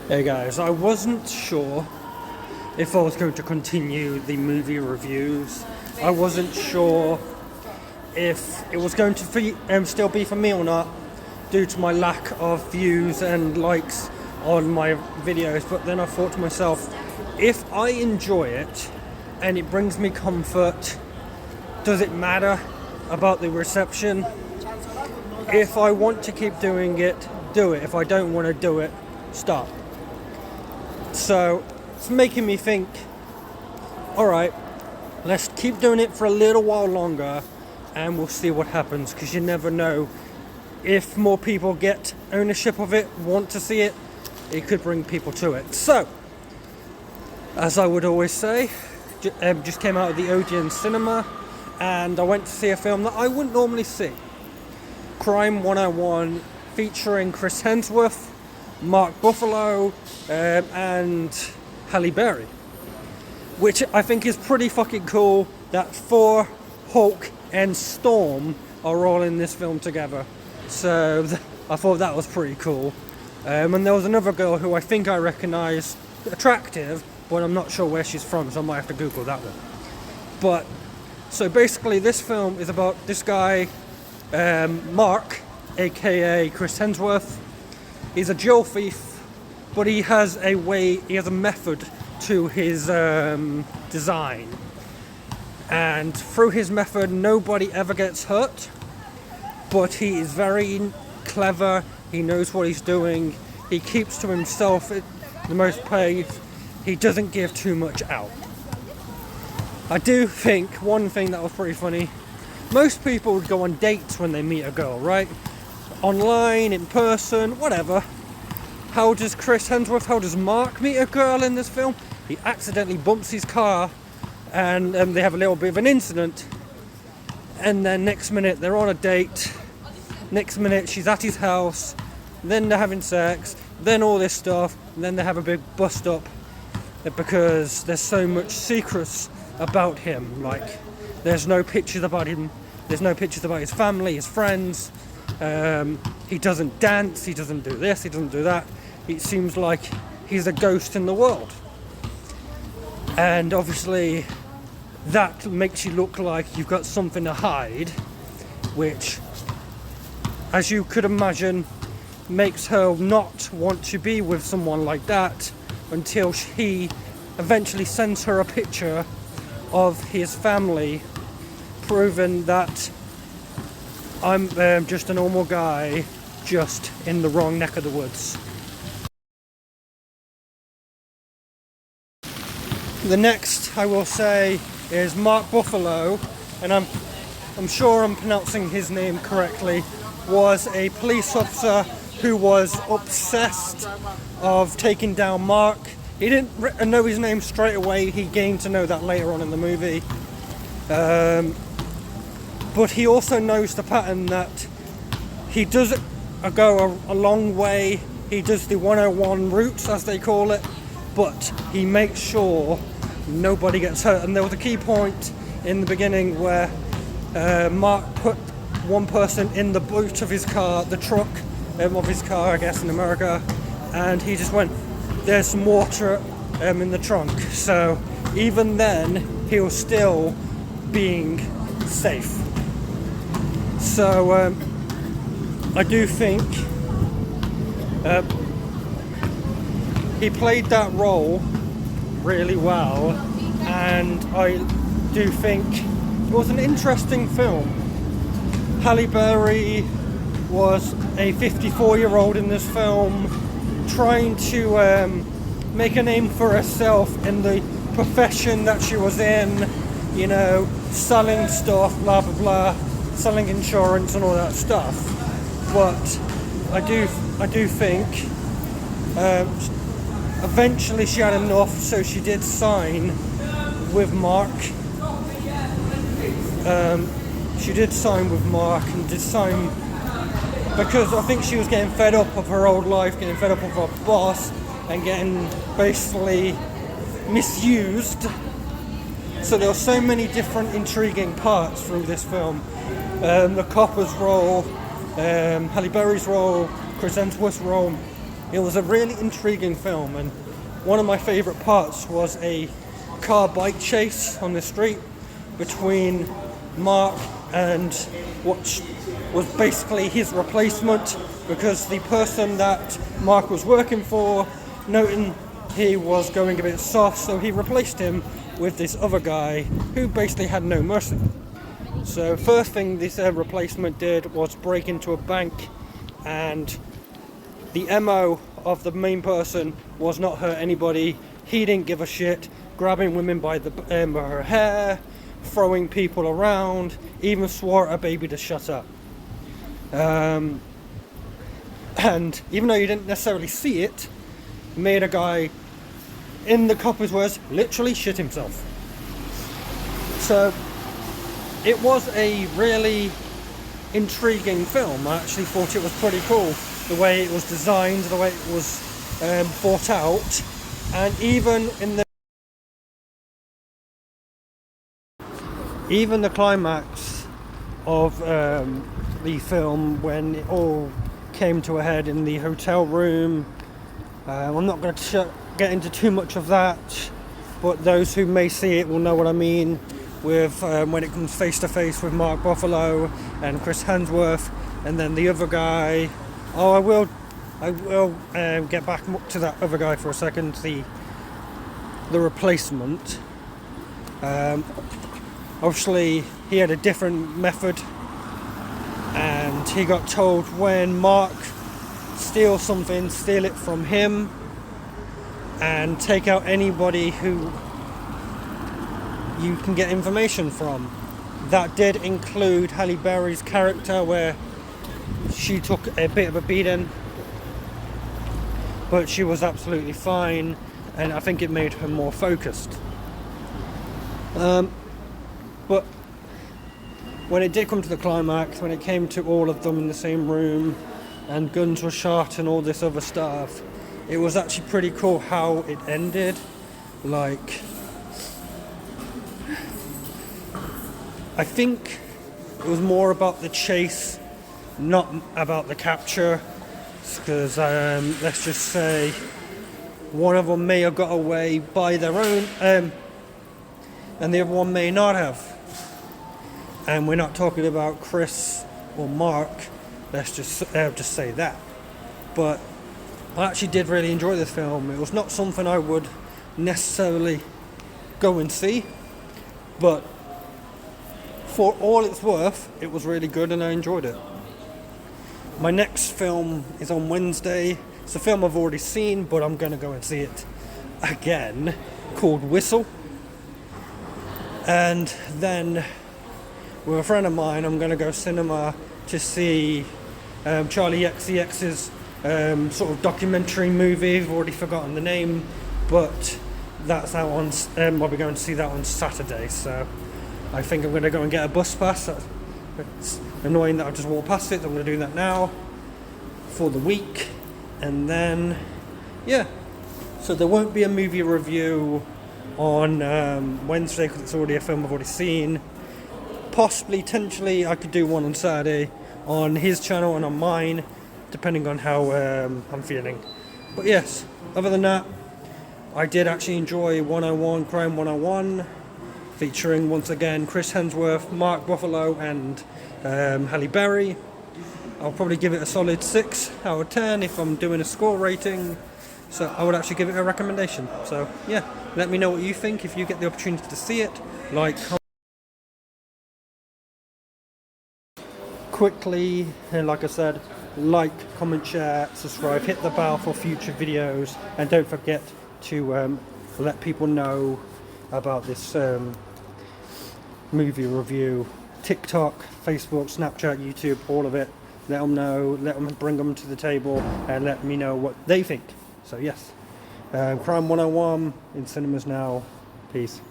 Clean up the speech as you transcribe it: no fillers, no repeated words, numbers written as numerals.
Hey guys, I wasn't sure if I was going to continue the movie reviews. I wasn't sure if it was going to still be for me or not, due to my lack of views and likes on my videos. But then I thought to myself, if I enjoy it and it brings me comfort, does it matter about the reception? If I want to keep doing it, do it. If I don't want to do it, stop. So it's making me think, alright, let's keep doing it for a little while longer and we'll see what happens, because you never know. If more people get ownership of it, want to see it, it could bring people to it. So, as I would always say, just came out of the Odeon cinema and I went to see a film that I wouldn't normally see. Crime 101, featuring Chris Hemsworth, Mark Ruffalo, and Halle Berry, which I think is pretty fucking cool that Thor, Hulk and Storm are all in this film together. So I thought that was pretty cool. And there was another girl who I think I recognise, attractive, but I'm not sure where she's from, so I might have to Google that one. But so basically this film is about this guy, Mark, aka Chris Hemsworth. He's a jewel thief, but he has a method to his design. And through his method, nobody ever gets hurt, but he is very clever, he knows what he's doing, he keeps to himself at the most place, he doesn't give too much out. I do think one thing that was pretty funny, most people would go on dates when they meet a girl, right? Online, in person, whatever. How does Mark meet a girl in this film? He accidentally bumps his car and they have a little bit of an incident, and then next minute they're on a date, next minute she's at his house, then they're having sex, then all this stuff, and then they have a big bust up because there's so much secrets about him. Like, there's no pictures about him, there's no pictures about his family, his friends. He doesn't dance, he doesn't do this, he doesn't do that. It seems like he's a ghost in the world. And obviously that makes you look like you've got something to hide, which, as you could imagine, makes her not want to be with someone like that until he eventually sends her a picture of his family, proving that I'm just a normal guy, just in the wrong neck of the woods. The next, I will say, is Mark Ruffalo, and I'm sure I'm pronouncing his name correctly, was a police officer who was obsessed of taking down Mark. He didn't know his name straight away, he gained to know that later on in the movie. But he also knows the pattern that he does go a long way, he does the 101 routes as they call it, but he makes sure nobody gets hurt. And there was a key point in the beginning where Mark put one person in the boot of his car, the truck of his car, I guess in America, and he just went, there's some water in the trunk. So even then he was still being safe. So I do think he played that role really well, and I do think it was an interesting film. Halle Berry was a 54-year-old in this film, trying to make a name for herself in the profession that she was in, you know, selling stuff, blah blah blah, selling insurance and all that stuff. But I do think eventually she had enough, so she did sign with Mark. She did sign with Mark and did sign because I think she was getting fed up of her old life, getting fed up of her boss, and getting basically misused. So there were so many different intriguing parts through this film. The copper's role, Halle Berry's role, Chris Hemsworth's role, It was a really intriguing film, and one of my favourite parts was a car bike chase on the street between Mark and what was basically his replacement, because the person that Mark was working for, noting he was going a bit soft, so he replaced him with this other guy who basically had no mercy. So first thing this replacement did was break into a bank, and the MO of the main person was not hurt anybody. He didn't give a shit, grabbing women by her hair, throwing people around, even swore at a baby to shut up. And even though you didn't necessarily see it, made a guy, in the copper's words, literally shit himself. So it was a really intriguing film. I actually thought it was pretty cool, the way it was designed, the way it was thought out, and even the climax of the film, when it all came to a head in the hotel room. I'm not going to get into too much of that, but those who may see it will know what I mean with when it comes face to face with Mark Ruffalo and Chris Hemsworth, and then the other guy. I will get back to that other guy for a second. The replacement. Obviously, he had a different method, and he got told when Mark steals something, steal it from him, and take out anybody who you can get information from. That did include Halle Berry's character, where she took a bit of a beating, but she was absolutely fine, and I think it made her more focused. But when it did come to the climax, when it came to all of them in the same room and guns were shot and all this other stuff, it was actually pretty cool how it ended. Like, I think it was more about the chase, not about the capture, because let's just say one of them may have got away by their own, and the other one may not have. And we're not talking about Chris or Mark, let's just say that. But I actually did really enjoy this film. It was not something I would necessarily go and see, but for all it's worth, it was really good and I enjoyed it. My next film is on Wednesday. It's a film I've already seen, but I'm going to go and see it again, called Whistle. And then with a friend of mine, I'm going to go cinema to see Charlie XCX's sort of documentary movie. I've already forgotten the name, but that's out on. I'll be going to see that on Saturday, so I think I'm going to go and get a bus pass. It's annoying that I've just walked past it. I'm going to do that now for the week, and then yeah. So there won't be a movie review on Wednesday because it's already a film I've already seen. Possibly, potentially, I could do one on Saturday on his channel and on mine, depending on how I'm feeling. But yes, other than that, I did actually enjoy 101 Crime 101, featuring once again Chris Hemsworth, Mark Ruffalo, and Halle Berry. I'll probably give it a solid 6 out of 10 if I'm doing a score rating. So I would actually give it a recommendation. So yeah, let me know what you think if you get the opportunity to see it. Like, quickly, and like I said, like, comment, share, subscribe, hit the bell for future videos, and don't forget to let people know about this movie review. TikTok, Facebook, Snapchat, YouTube, all of it. Let them know, let them bring them to the table, and let me know what they think. So yes, Crime 101 in cinemas now. Peace.